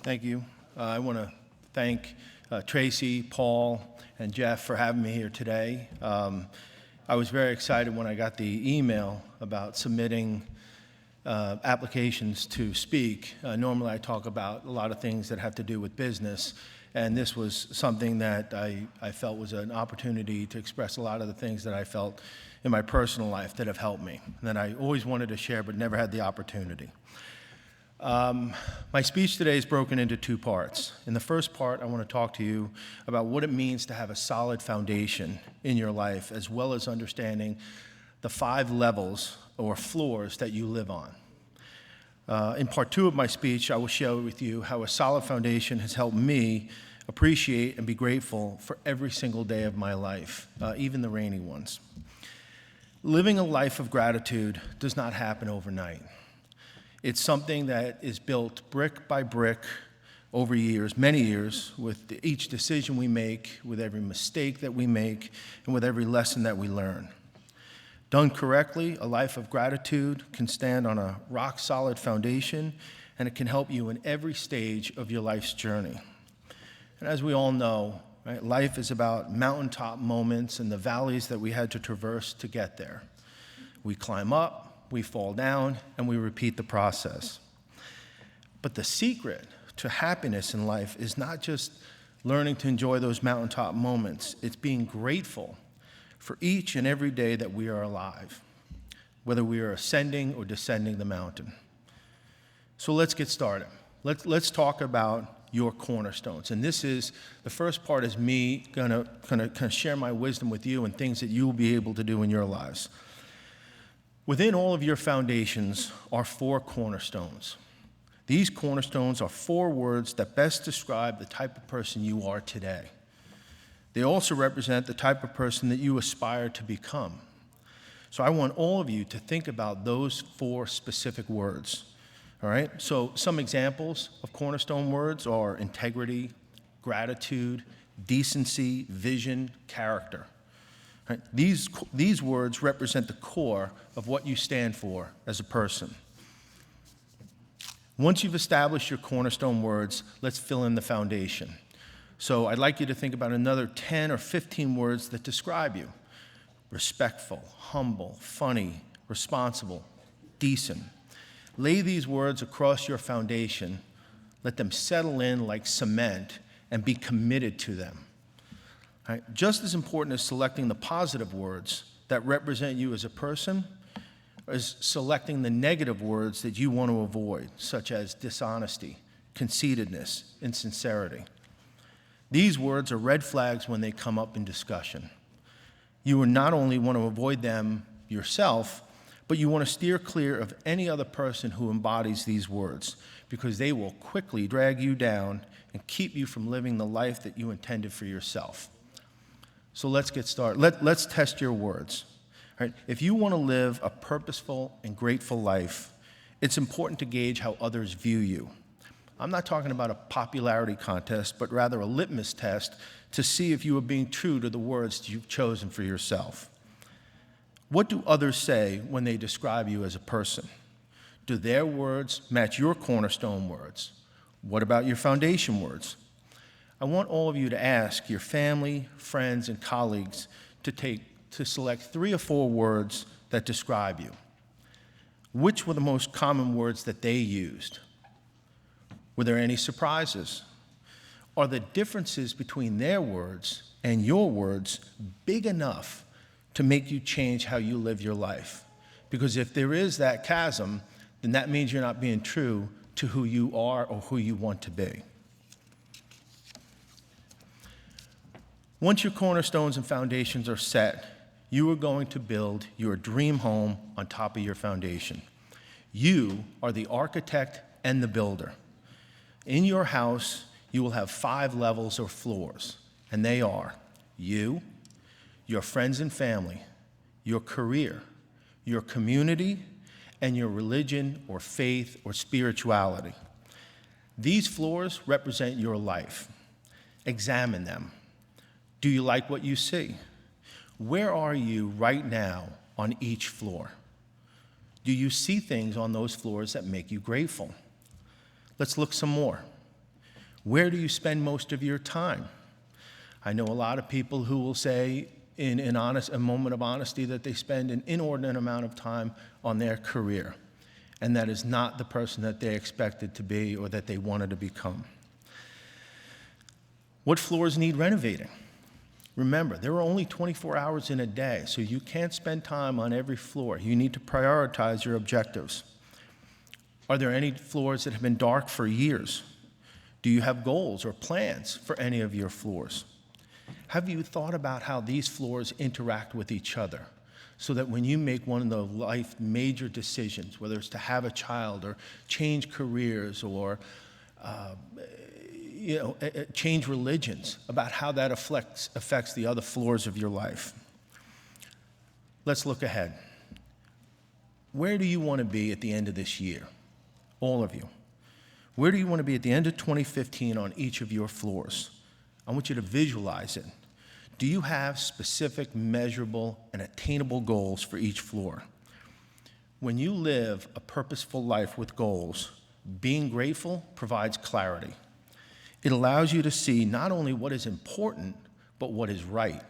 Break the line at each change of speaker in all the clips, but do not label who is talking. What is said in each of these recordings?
Thank you. I want to thank Tracy, Paul, and Jeff for having me here today. I was very excited when I got the email about submitting applications to speak. Normally I talk about a lot of things that have to do with business, and this was something that I felt was an opportunity to express a lot of the things that I felt in my personal life that have helped me, and that I always wanted to share but never had the opportunity. My speech today is broken into two parts. In the first part, I want to talk to you about what it means to have a solid foundation in your life, as well as understanding the 5 levels or floors that you live on. In part 2 of my speech, I will share with you how a solid foundation has helped me appreciate and be grateful for every single day of my life, even the rainy ones. Living a life of gratitude does not happen overnight. It's something that is built brick by brick over years, many years, with each decision we make, with every mistake that we make, and with every lesson that we learn. Done correctly, a life of gratitude can stand on a rock-solid foundation, and it can help you in every stage of your life's journey. And as we all know, right, life is about mountaintop moments and the valleys that we had to traverse to get there. We climb up, we fall down, and we repeat the process. But the secret to happiness in life is not just learning to enjoy those mountaintop moments. It's being grateful for each and every day that we are alive, whether we are ascending or descending the mountain. So let's get started. Let's talk about your cornerstones. And this is, the first part is me gonna share my wisdom with you and things that you'll be able to do in your lives. Within all of your foundations are 4 cornerstones. These cornerstones are 4 words that best describe the type of person you are today. They also represent the type of person that you aspire to become. So I want all of you to think about those 4 specific words, all right? So some examples of cornerstone words are integrity, gratitude, decency, vision, character. Right? These words represent the core of what you stand for as a person. Once you've established your cornerstone words, let's fill in the foundation. So I'd like you to think about another 10 or 15 words that describe you. Respectful, humble, funny, responsible, decent. Lay these words across your foundation. Let them settle in like cement and be committed to them. Right? Just as important as selecting the positive words that represent you as a person is selecting the negative words that you want to avoid, such as dishonesty, conceitedness, insincerity. These words are red flags when they come up in discussion. You will not only want to avoid them yourself, but you want to steer clear of any other person who embodies these words, because they will quickly drag you down and keep you from living the life that you intended for yourself. So let's get started. Let's test your words. Right? If you want to live a purposeful and grateful life, it's important to gauge how others view you. I'm not talking about a popularity contest, but rather a litmus test to see if you are being true to the words you've chosen for yourself. What do others say when they describe you as a person? Do their words match your cornerstone words? What about your foundation words? I want all of you to ask your family, friends, and colleagues to select 3 or 4 words that describe you. Which were the most common words that they used? Were there any surprises? Are the differences between their words and your words big enough to make you change how you live your life? Because if there is that chasm, then that means you're not being true to who you are or who you want to be. Once your cornerstones and foundations are set, you are going to build your dream home on top of your foundation. You are the architect and the builder. In your house, you will have 5 levels or floors, and they are you, your friends and family, your career, your community, and your religion or faith or spirituality. These floors represent your life. Examine them. Do you like what you see? Where are you right now on each floor? Do you see things on those floors that make you grateful? Let's look some more. Where do you spend most of your time? I know a lot of people who will say in a moment of honesty that they spend an inordinate amount of time on their career, and that is not the person that they expected to be or that they wanted to become. What floors need renovating? Remember, there are only 24 hours in a day, so you can't spend time on every floor. You need to prioritize your objectives. Are there any floors that have been dark for years? Do you have goals or plans for any of your floors? Have you thought about how these floors interact with each other so that when you make one of the life major decisions, whether it's to have a child or change careers or change religions, about how that affects the other floors of your life? Let's look ahead. Where do you want to be at the end of this year? All of you. Where do you want to be at the end of 2015 on each of your floors? I want you to visualize it. Do you have specific, measurable, and attainable goals for each floor? When you live a purposeful life with goals, being grateful provides clarity. It allows you to see not only what is important, but what is right.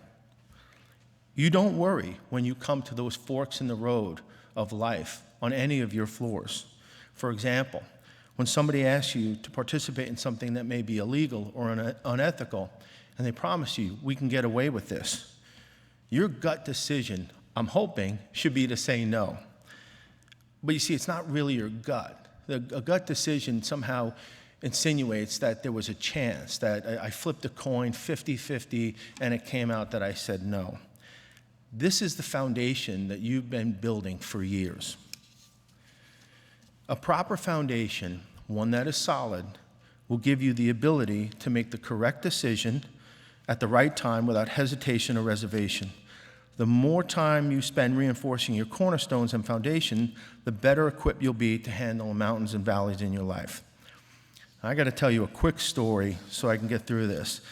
You don't worry when you come to those forks in the road of life on any of your floors. For example, when somebody asks you to participate in something that may be illegal or unethical, and they promise you, we can get away with this, your gut decision, I'm hoping, should be to say no. But you see, it's not really your gut. A gut decision somehow insinuates that there was a chance, that I flipped a coin 50-50 and it came out that I said no. This is the foundation that you've been building for years. A proper foundation, one that is solid, will give you the ability to make the correct decision at the right time without hesitation or reservation. The more time you spend reinforcing your cornerstones and foundation, the better equipped you'll be to handle the mountains and valleys in your life. I got to tell you a quick story so I can get through this.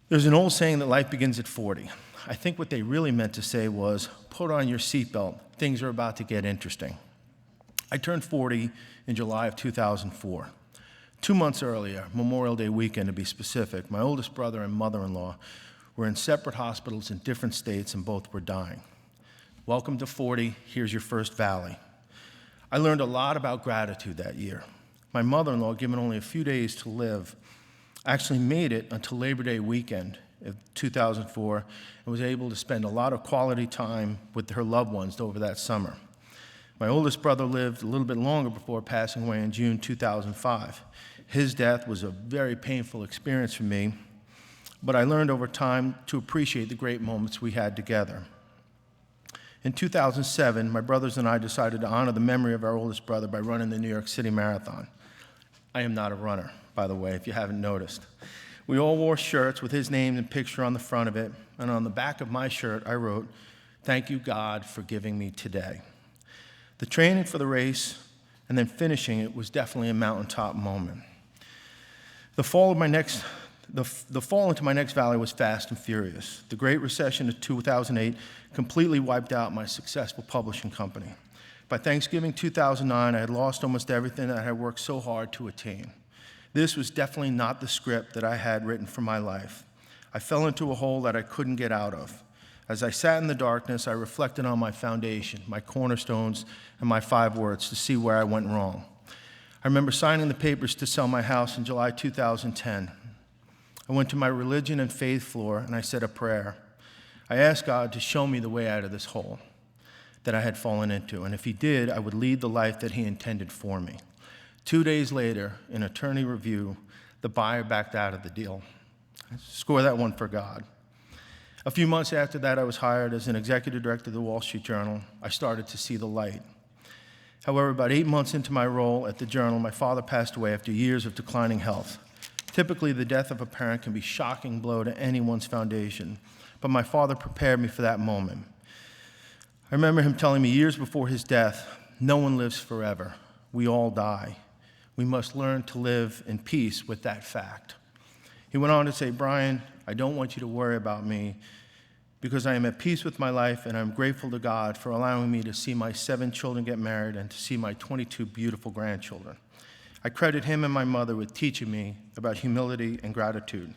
There's an old saying that life begins at 40. I think what they really meant to say was, put on your seatbelt, things are about to get interesting. I turned 40 in July of 2004. 2 months earlier, Memorial Day weekend to be specific, my oldest brother and mother-in-law were in separate hospitals in different states and both were dying. Welcome to 40, here's your first valley. I learned a lot about gratitude that year. My mother-in-law, given only a few days to live, actually made it until Labor Day weekend of 2004 and was able to spend a lot of quality time with her loved ones over that summer. My oldest brother lived a little bit longer before passing away in June 2005. His death was a very painful experience for me, but I learned over time to appreciate the great moments we had together. In 2007, my brothers and I decided to honor the memory of our oldest brother by running the New York City Marathon. I am not a runner, by the way, if you haven't noticed. We all wore shirts with his name and picture on the front of it, and on the back of my shirt I wrote, "Thank you, God, for giving me today." The training for the race and then finishing it was definitely a mountaintop moment. The fall into my next valley was fast and furious. The Great Recession of 2008 completely wiped out my successful publishing company. By Thanksgiving 2009, I had lost almost everything that I had worked so hard to attain. This was definitely not the script that I had written for my life. I fell into a hole that I couldn't get out of. As I sat in the darkness, I reflected on my foundation, my cornerstones, and my 5 words to see where I went wrong. I remember signing the papers to sell my house in July 2010. I went to my religion and faith floor and I said a prayer. I asked God to show me the way out of this hole that I had fallen into, and if He did, I would lead the life that He intended for me. 2 days later, in attorney review, the buyer backed out of the deal. Score that one for God. A few months after that, I was hired as an executive director of the Wall Street Journal. I started to see the light. However, about 8 months into my role at the Journal, my father passed away after years of declining health. Typically, the death of a parent can be a shocking blow to anyone's foundation, but my father prepared me for that moment. I remember him telling me years before his death, "No one lives forever. We all die. We must learn to live in peace with that fact." He went on to say, "Brian, I don't want you to worry about me because I am at peace with my life and I'm grateful to God for allowing me to see my 7 children get married and to see my 22 beautiful grandchildren. I credit him and my mother with teaching me about humility and gratitude.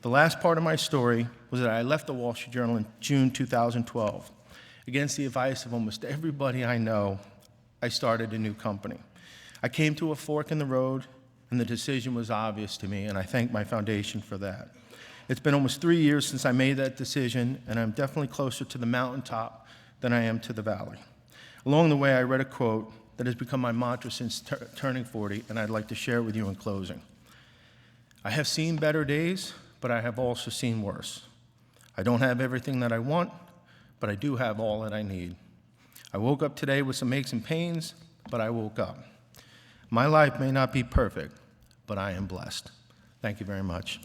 The last part of my story was that I left the Wall Street Journal in June 2012. Against the advice of almost everybody I know, I started a new company. I came to a fork in the road, and the decision was obvious to me, and I thank my foundation for that. It's been almost 3 years since I made that decision, and I'm definitely closer to the mountaintop than I am to the valley. Along the way, I read a quote that has become my mantra since turning 40, and I'd like to share it with you in closing. I have seen better days, but I have also seen worse. I don't have everything that I want, but I do have all that I need. I woke up today with some aches and pains, but I woke up. My life may not be perfect, but I am blessed. Thank you very much.